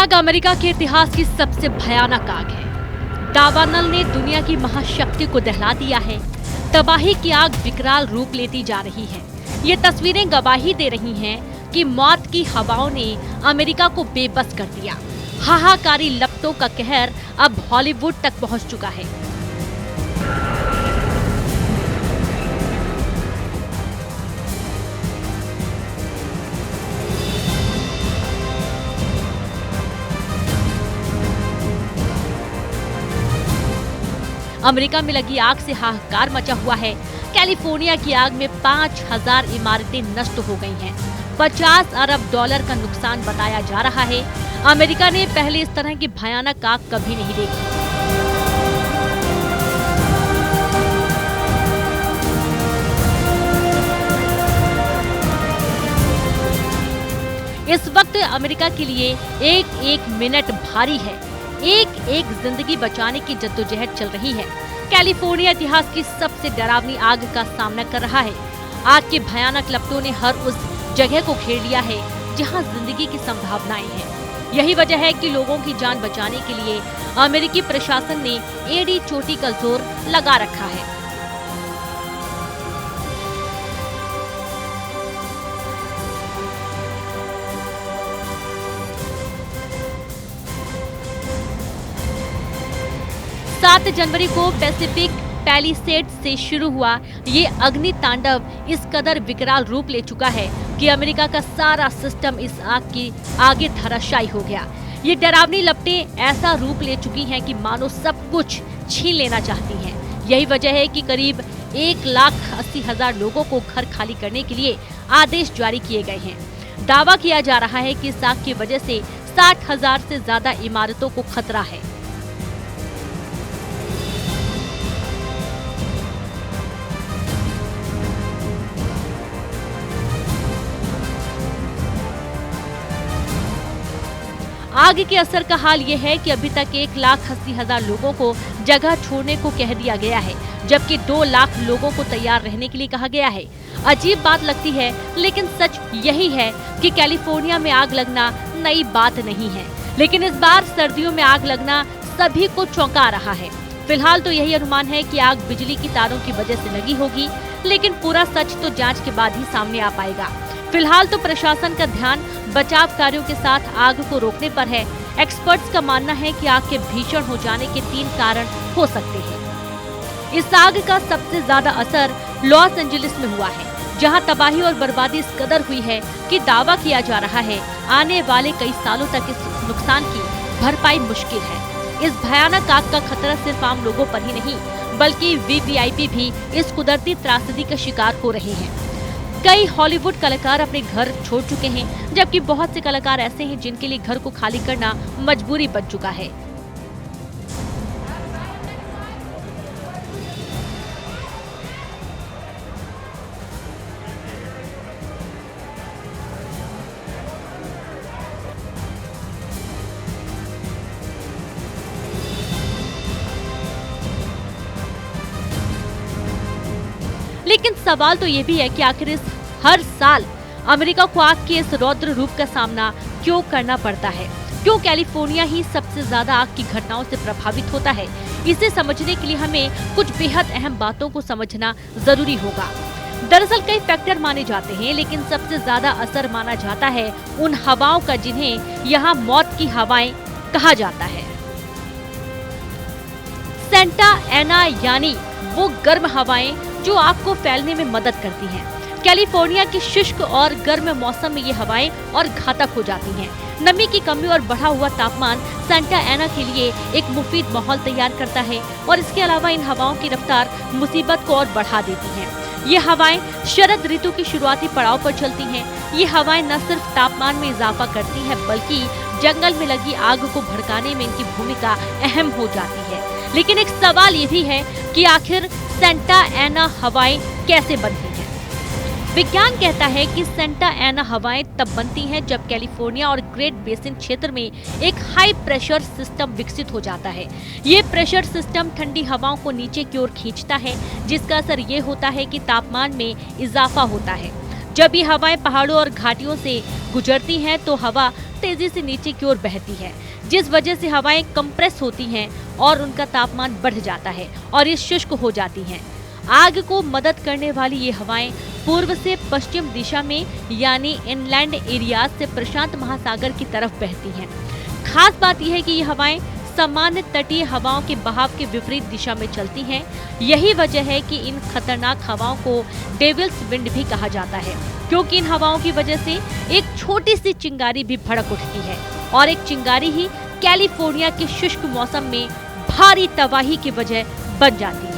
आग अमेरिका के इतिहास की सबसे भयानक आग है। दावानल ने दुनिया की महाशक्ति को दहला दिया है। तबाही की आग विकराल रूप लेती जा रही है। ये तस्वीरें गवाही दे रही हैं कि मौत की हवाओं ने अमेरिका को बेबस कर दिया। हाहाकारी लपटों का कहर अब हॉलीवुड तक पहुंच चुका है। अमेरिका में लगी आग से हाहाकार मचा हुआ है। कैलिफोर्निया की आग में 5000 इमारतें नष्ट हो गई हैं। 50 अरब डॉलर का नुकसान बताया जा रहा है। अमेरिका ने पहले इस तरह की भयानक आग कभी नहीं देखी। इस वक्त अमेरिका के लिए एक एक मिनट भारी है। एक एक जिंदगी बचाने की जद्दोजहद चल रही है। कैलिफोर्निया इतिहास की सबसे डरावनी आग का सामना कर रहा है। आग के भयानक लपटों ने हर उस जगह को घेर लिया है जहां जिंदगी की संभावनाएं हैं। यही वजह है कि लोगों की जान बचाने के लिए अमेरिकी प्रशासन ने एड़ी चोटी का जोर लगा रखा है। सात जनवरी को पैसिफिक पैलिसेड से शुरू हुआ ये अग्नि तांडव इस कदर विकराल रूप ले चुका है कि अमेरिका का सारा सिस्टम इस आग की आगे धराशायी हो गया। ये डरावनी लपटें ऐसा रूप ले चुकी हैं कि मानो सब कुछ छीन लेना चाहती हैं। यही वजह है कि करीब 1,80,000 लोगों को घर खाली करने के लिए आदेश जारी किए गए हैं। दावा किया जा रहा है कि इस आग की वजह से 60,000 से ज्यादा इमारतों को खतरा है। आग के असर का हाल ये है कि अभी तक 1,80,000 लोगों को जगह छोड़ने को कह दिया गया है, जबकि 2 लाख लोगों को तैयार रहने के लिए कहा गया है। अजीब बात लगती है, लेकिन सच यही है कि कैलिफोर्निया में आग लगना नई बात नहीं है, लेकिन इस बार सर्दियों में आग लगना सभी को चौंका रहा है। फिलहाल तो यही अनुमान है कि आग बिजली की तारों की वजह से लगी होगी, लेकिन पूरा सच तो जांच के बाद ही सामने आ पाएगा। फिलहाल तो प्रशासन का ध्यान बचाव कार्यों के साथ आग को रोकने पर है। एक्सपर्ट्स का मानना है कि आग के भीषण हो जाने के 3 कारण हो सकते हैं। इस आग का सबसे ज्यादा असर लॉस एंजलिस में हुआ है, जहां तबाही और बर्बादी इस कदर हुई है कि दावा किया जा रहा है आने वाले कई सालों तक इस नुकसान की भरपाई मुश्किल है। इस भयानक आग का खतरा सिर्फ आम लोगों पर ही नहीं, बल्कि वीवीआईपी भी इस कुदरती त्रासदी का शिकार हो रहे हैं। कई हॉलीवुड कलाकार अपने घर छोड़ चुके हैं, जबकि बहुत से कलाकार ऐसे हैं जिनके लिए घर को खाली करना मजबूरी बन चुका है। लेकिन सवाल तो ये भी है कि आखिर इस हर साल अमेरिका को आग के इस रौद्र रूप का सामना क्यों करना पड़ता है? क्यों कैलिफोर्निया ही सबसे ज्यादा आग की घटनाओं से प्रभावित होता है? इसे समझने के लिए हमें कुछ बेहद अहम बातों को समझना जरूरी होगा। दरअसल कई फैक्टर माने जाते हैं, लेकिन सबसे ज्यादा असर माना जाता है उन हवाओं का जिन्हें यहाँ मौत की हवाएं कहा जाता है। सेंटा एना यानी वो गर्म हवाएं जो आग को फैलने में मदद करती हैं। कैलिफोर्निया के शुष्क और गर्म मौसम में ये हवाएं और घातक हो जाती हैं। नमी की कमी और बढ़ा हुआ तापमान सेंटा एना के लिए एक मुफीद माहौल तैयार करता है, और इसके अलावा इन हवाओं की रफ्तार मुसीबत को और बढ़ा देती हैं। ये हवाएं शरद ऋतु की शुरुआती पड़ाव पर चलती हैं। ये हवाएं न सिर्फ तापमान में इजाफा करती हैं, बल्कि जंगल में लगी आग को भड़काने में इनकी भूमिका अहम हो जाती है। लेकिन एक सवाल ये भी है कि आखिर सेंटा एना हवाएं कैसे बनती हैं? विज्ञान कहता है कि सेंटा एना हवाएं तब बनती हैं जब कैलिफोर्निया और ग्रेट बेसिन क्षेत्र में एक हाई प्रेशर सिस्टम विकसित हो जाता है। ये प्रेशर सिस्टम ठंडी हवाओं को नीचे की ओर खींचता है, जिसका असर ये होता है कि तापमान में इजाफा होता है। जब ये हवाएं पहाड़ों और घाटियों से गुजरती हैं तो हवा तेजी से नीचे की ओर बहती है, जिस वजह से हवाएं कंप्रेस होती हैं और उनका तापमान बढ़ जाता है और ये शुष्क हो जाती हैं। आग को मदद करने वाली ये हवाएं पूर्व से पश्चिम दिशा में यानी इनलैंड एरियाज से प्रशांत महासागर की तरफ बहती हैं। खास बात यह है कि ये हवाएं सामान्य तटीय हवाओं के बहाव के विपरीत दिशा में चलती हैं। यही वजह है कि इन खतरनाक हवाओं को डेविल्स विंड भी कहा जाता है, क्योंकि इन हवाओं की वजह से एक छोटी सी चिंगारी भी भड़क उठती है और एक चिंगारी ही कैलिफोर्निया के शुष्क मौसम में भारी तबाही की वजह बन जाती है।